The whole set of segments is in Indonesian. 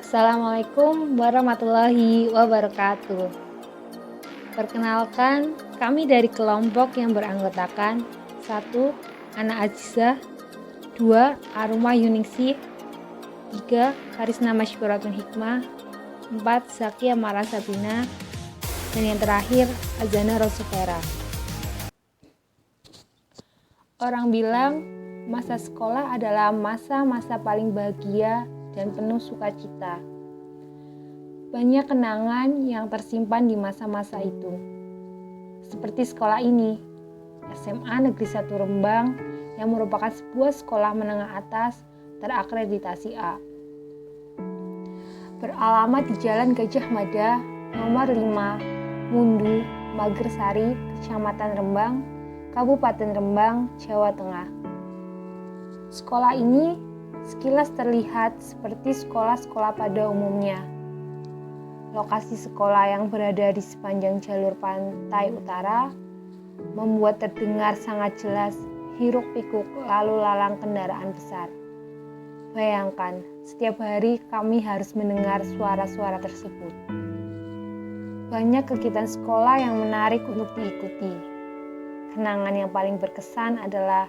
Assalamualaikum warahmatullahi wabarakatuh. Perkenalkan, kami dari kelompok yang beranggotakan 1. Ana Azizah, 2. Aruma Yuningsih, 3. Karisna Masykuratun Hikmah, 4. Zakia Mara Sabina, dan yang terakhir Azana Rosufera. Orang bilang masa sekolah adalah masa-masa paling bahagia dan penuh sukacita. Banyak kenangan yang tersimpan di masa-masa itu. Seperti sekolah ini, SMA Negeri 1 Rembang, yang merupakan sebuah sekolah menengah atas terakreditasi A. Beralamat di Jalan Gajah Mada, nomor 5, Mundu, Magersari, Kecamatan Rembang, Kabupaten Rembang, Jawa Tengah. Sekolah ini sekilas terlihat seperti sekolah-sekolah pada umumnya. Lokasi sekolah yang berada di sepanjang jalur pantai utara membuat terdengar sangat jelas hiruk-pikuk lalu lalang kendaraan besar. Bayangkan, setiap hari kami harus mendengar suara-suara tersebut. Banyak kegiatan sekolah yang menarik untuk diikuti. Kenangan yang paling berkesan adalah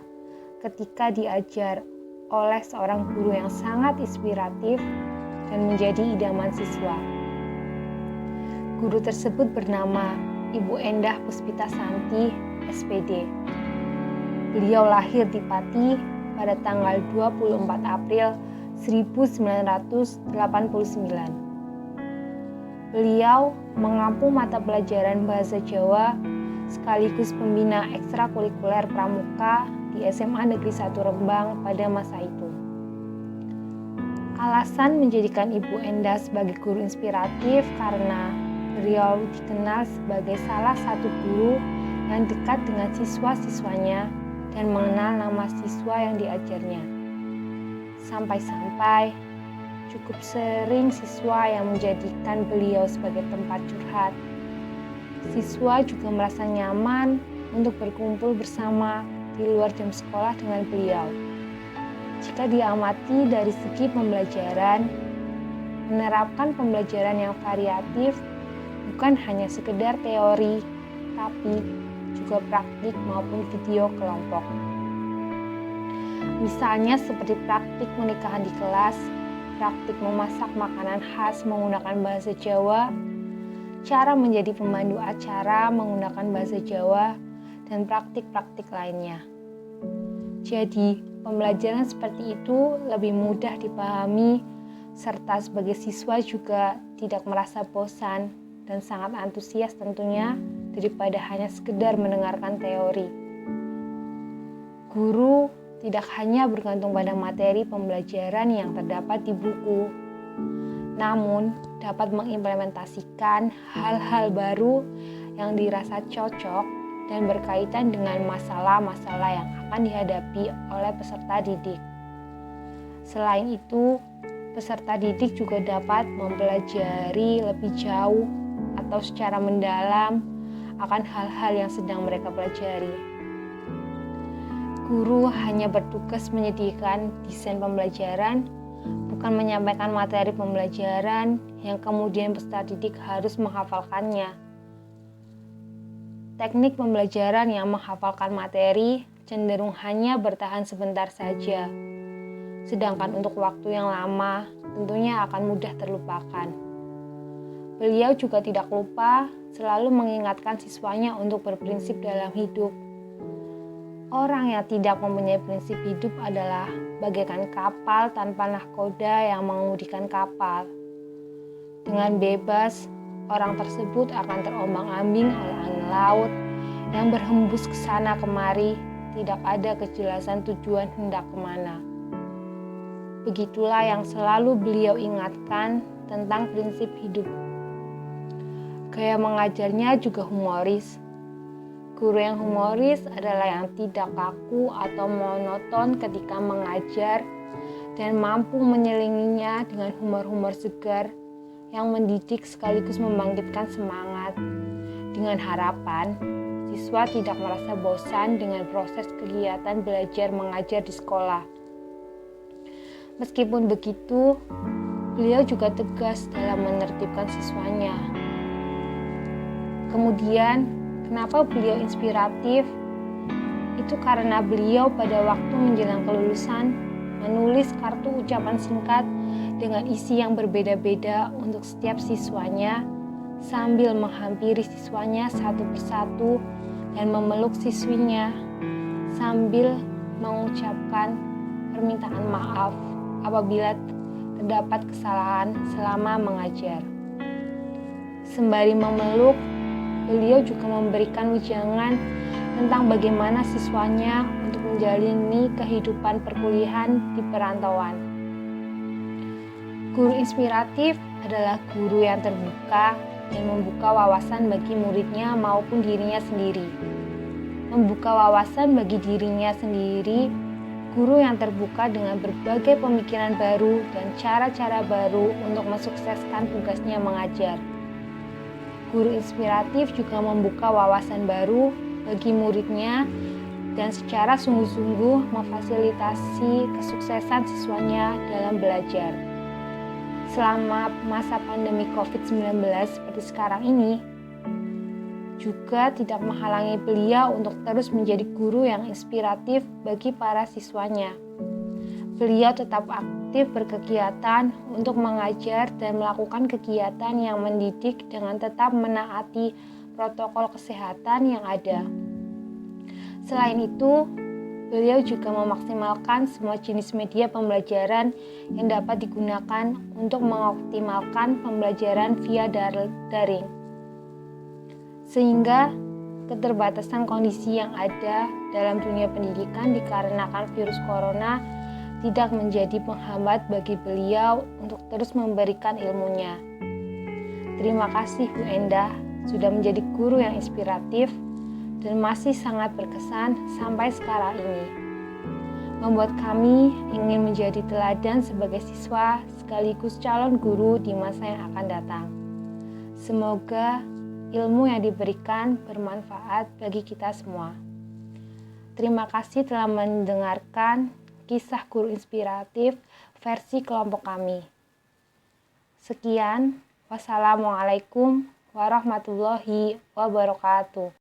ketika diajar oleh seorang guru yang sangat inspiratif dan menjadi idaman siswa. Guru tersebut bernama Ibu Endah Puspita Santi, SPD. Beliau lahir di Pati pada tanggal 24 April 1989. Beliau mengampu mata pelajaran Bahasa Jawa sekaligus pembina ekstrakurikuler pramuka di SMA Negeri 1 Rembang pada masa itu. Alasan menjadikan Ibu Endah sebagai guru inspiratif karena beliau dikenal sebagai salah satu guru yang dekat dengan siswa-siswanya dan mengenal nama siswa yang diajarnya. Sampai-sampai cukup sering siswa yang menjadikan beliau sebagai tempat curhat. Siswa juga merasa nyaman untuk berkumpul bersama di luar jam sekolah dengan beliau. Jika diamati dari segi pembelajaran, menerapkan pembelajaran yang variatif bukan hanya sekedar teori, tapi juga praktik maupun video kelompok. Misalnya seperti praktik pernikahan di kelas, praktik memasak makanan khas menggunakan bahasa Jawa, cara menjadi pemandu acara menggunakan bahasa Jawa, dan praktik-praktik lainnya. Jadi, pembelajaran seperti itu lebih mudah dipahami, serta sebagai siswa juga tidak merasa bosan dan sangat antusias tentunya daripada hanya sekedar mendengarkan teori. Guru tidak hanya bergantung pada materi pembelajaran yang terdapat di buku, namun dapat mengimplementasikan hal-hal baru yang dirasa cocok dan berkaitan dengan masalah-masalah yang akan dihadapi oleh peserta didik. Selain itu, peserta didik juga dapat mempelajari lebih jauh atau secara mendalam akan hal-hal yang sedang mereka pelajari. Guru hanya bertugas menyediakan desain pembelajaran, bukan menyampaikan materi pembelajaran yang kemudian peserta didik harus menghafalkannya. Teknik pembelajaran yang menghafalkan materi cenderung hanya bertahan sebentar saja, sedangkan untuk waktu yang lama tentunya akan mudah terlupakan. Beliau juga tidak lupa selalu mengingatkan siswanya untuk berprinsip dalam hidup. Orang yang tidak mempunyai prinsip hidup adalah bagaikan kapal tanpa nahkoda yang mengemudikan kapal. Dengan bebas, orang tersebut akan terombang-ambing oleh angin laut yang berhembus ke sana kemari, tidak ada kejelasan tujuan hendak kemana. Begitulah yang selalu beliau ingatkan tentang prinsip hidup. Gaya mengajarnya juga humoris. Guru yang humoris adalah yang tidak kaku atau monoton ketika mengajar dan mampu menyelinginya dengan humor-humor segar yang mendidik sekaligus membangkitkan semangat. Dengan harapan, siswa tidak merasa bosan dengan proses kegiatan belajar mengajar di sekolah. Meskipun begitu, beliau juga tegas dalam menertibkan siswanya. Kemudian, kenapa beliau inspiratif? Itu karena beliau pada waktu menjelang kelulusan menulis kartu ucapan singkat dengan isi yang berbeda-beda untuk setiap siswanya, sambil menghampiri siswanya satu persatu dan memeluk siswinya sambil mengucapkan permintaan maaf apabila terdapat kesalahan selama mengajar. Sembari memeluk, beliau juga memberikan wejangan tentang bagaimana siswanya untuk menjalani kehidupan perkuliahan di perantauan. Guru inspiratif adalah guru yang terbuka dan membuka wawasan bagi muridnya maupun dirinya sendiri. Membuka wawasan bagi dirinya sendiri, guru yang terbuka dengan berbagai pemikiran baru dan cara-cara baru untuk mensukseskan tugasnya mengajar. Guru inspiratif juga membuka wawasan baru bagi muridnya dan secara sungguh-sungguh memfasilitasi kesuksesan siswanya dalam belajar. Selama masa pandemi COVID-19 seperti sekarang ini, juga tidak menghalangi beliau untuk terus menjadi guru yang inspiratif bagi para siswanya. Beliau tetap aktif berkegiatan untuk mengajar dan melakukan kegiatan yang mendidik dengan tetap menaati protokol kesehatan yang ada. Selain itu, beliau juga memaksimalkan semua jenis media pembelajaran yang dapat digunakan untuk mengoptimalkan pembelajaran via daring. Sehingga keterbatasan kondisi yang ada dalam dunia pendidikan dikarenakan virus corona tidak menjadi penghambat bagi beliau untuk terus memberikan ilmunya. Terima kasih Bu Endah sudah menjadi guru yang inspiratif dan masih sangat berkesan sampai sekarang ini. Membuat kami ingin menjadi teladan sebagai siswa sekaligus calon guru di masa yang akan datang. Semoga ilmu yang diberikan bermanfaat bagi kita semua. Terima kasih telah mendengarkan kisah guru inspiratif versi kelompok kami. Sekian, wassalamualaikum warahmatullahi wabarakatuh.